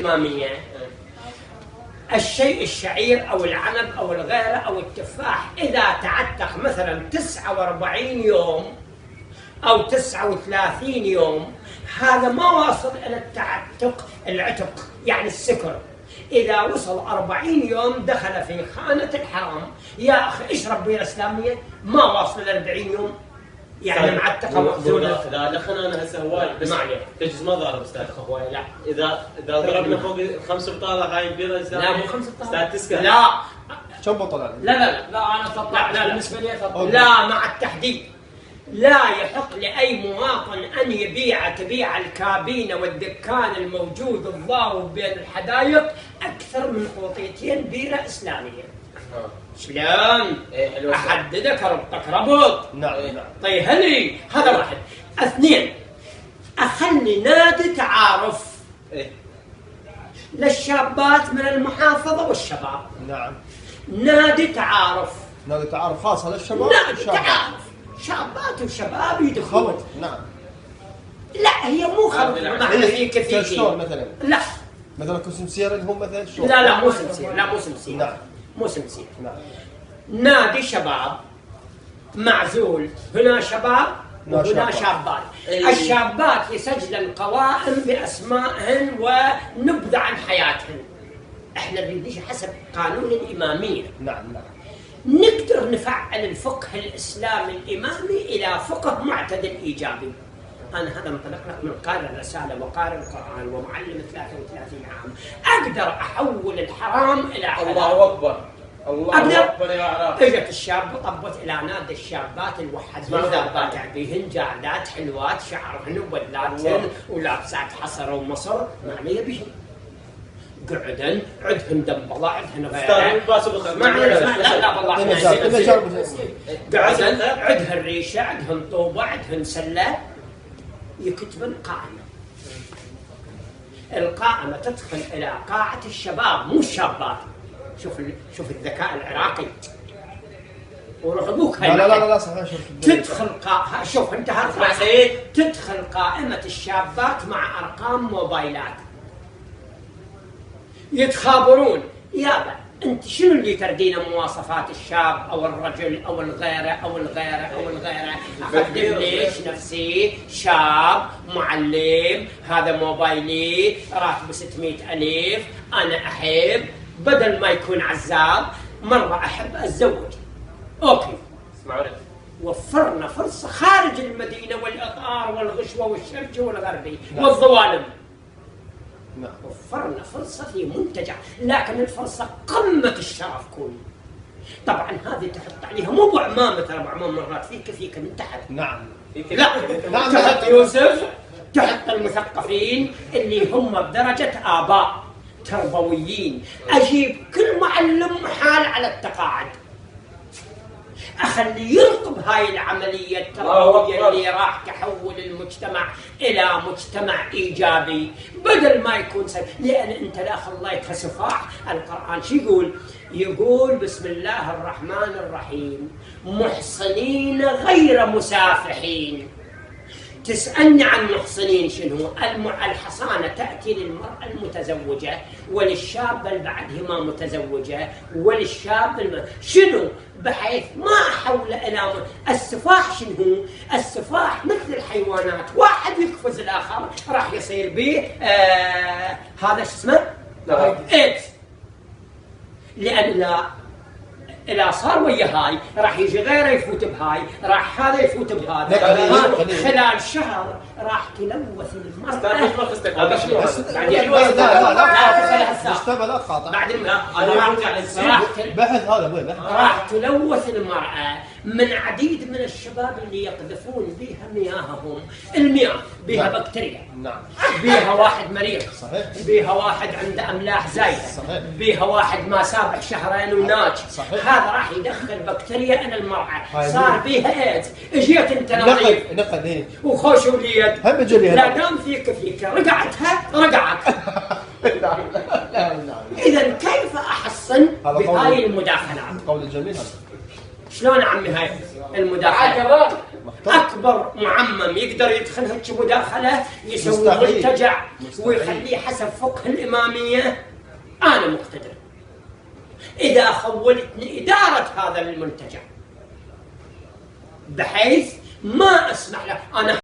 الإمامية الشيء الشعير أو العنب أو الغيرة أو التفاح إذا تعتق مثلا 49 يوم أو 39 يوم هذا ما واصل إلى العتق يعني السكر. إذا وصل 40 يوم دخل في خانة الحرام. يا أخي اشرب بيرة إسلامية ما واصل إلى 40 يوم يعني معتقة مخزونة. إذا دخلنا أنا هسه هواي بس ما عليه تجلس ما ضارب أستاذ هواي لا. إذا ضربنا فوق 5 بطالة هاي بيرة إسلامية لا مو 5 بطالة أستاذ تسكت لا كم بطلة؟ لا أنا تطلع لا بالنسبة لي تطلع لا مع التحديد. لا يحق لأي مواطن أن تبيع الكابينة والدكان الموجود الضارب بين الحدائق أكثر من قوطيتين بيرة إسلامية. شلون؟ أحددك ربطك ربط. نعم. طيب هلي هذا واحد. اثنين أخلي نادي تعارف للشابات من المحافظة والشباب. نعم. نادي تعارف. نادي تعارف خاص للشباب. نادي تعارف شابات وشباب يدخلون. خلط. نعم. لا هي مو خلط بمعنى في كثير. شلون مثلا؟ لا مثلا كسمسير هم مثلا شلون؟ لا مو سمسير. لا مو سمسير. نعم. مو سمسير. نعم. نادي شباب معزول. هنا شباب وهنا شابات. الشابات يسجلن قوائم بأسمائهن ونبذة عن حياتهن. احنا بندش حسب قانون الإمامية. نعم. نقدر نفعل الفقه الإسلامي الإمامي إلى فقه معتدل إيجابي. أنا هذا انطلق لك من قارئ الرسالة وقارئ القرآن ومعلم 33 عام. أقدر أحول الحرام إلى حلال. الله أكبر. الله أكبر يا عراق. اجت الشاب طبت إلى نادي الشابات الوحد ذابات عبيهن جعلات حلوات شعرهن وبدلاتهن ولابسات حصر ومصر ما علي بهن. قعدن عندهن دنبله عندهن غيره ما لا والله قعدن عندهن ريشه عندهن طوبه عندهن سله يكتبن قائمه. القائمه تدخل الى قاعه الشباب مو الشابات. شوف الذكاء العراقي وروح ابوك لا صحيح. تدخل شوف انت تدخل قائمه الشابات مع ارقام موبايلات يتخابرون. يابا انت شنو اللي تردينه مواصفات الشاب او الرجل او الغيره. اقدم ليش نفسي شاب معلم هذا موبايلي راتبه 600,000 انا احب بدل ما يكون عزاب مره احب اتزوج. اوكي وفرنا فرصه خارج المدينه والاطار والغشوه والشرج والغربي والظوالم. نعم. وفرنا فرصة في منتجع لكن الفرصة قمة الشرف كوني. طبعا هذه تحط عليها مو بعمامة ترى بعمام مرات فيك من تحت. نعم. لا تحط يوسف تحط المثقفين اللي هم بدرجة آباء تربويين. أجيب كل معلم حال على التقاعد أخلي يرقب هاي العملية التربوية اللي راح تحول المجتمع إلى مجتمع إيجابي بدل ما يكون لأن أنت لا الله كسفاح. القرآن شو يقول؟ يقول بسم الله الرحمن الرحيم محصنين غير مسافحين. تسألني عن محصنين شنو؟ الحصانة تأتي للمرأة المتزوجة وللشاب اللي بعدهما متزوجة وللشاب شنو؟ بحيث ما حول إلى السفاح. شنو؟ السفاح مثل الحيوانات واحد يقفز الآخر راح يصير به هذا شو اسمه؟ إيدز. لأن إذا صار ويا هاي راح يجي غيره يفوت بهاي راح هذا يفوت بهذا. خلال شهر راح تلوث المرأة. راح تلوث المرأة من عديد من الشباب اللي يقذفون بها مياههم. المياه بها بكتيريا. نعم. بها واحد مريض. صحيح. بها واحد عنده أملاح زايدة. بها واحد ما سابح شهرين وناج. هذا راح يدخل بكتيريا إلى المرأة. صار بيها إيدز. اجيت انت نظيف وخوش وليد لا دام فيك رقعت. إذا كيف أحصن بهاي المداخلات؟ قول الجميل هذا. شلون عمي هاي المداخلات؟ اكبر معمم يقدر يدخل هيك مداخله يسوي مستحيل. منتجع مستحيل. ويخليه حسب فقه الاماميه. انا مقتدر اذا خولتني اداره هذا المنتجع بحيث ما اسمح له. انا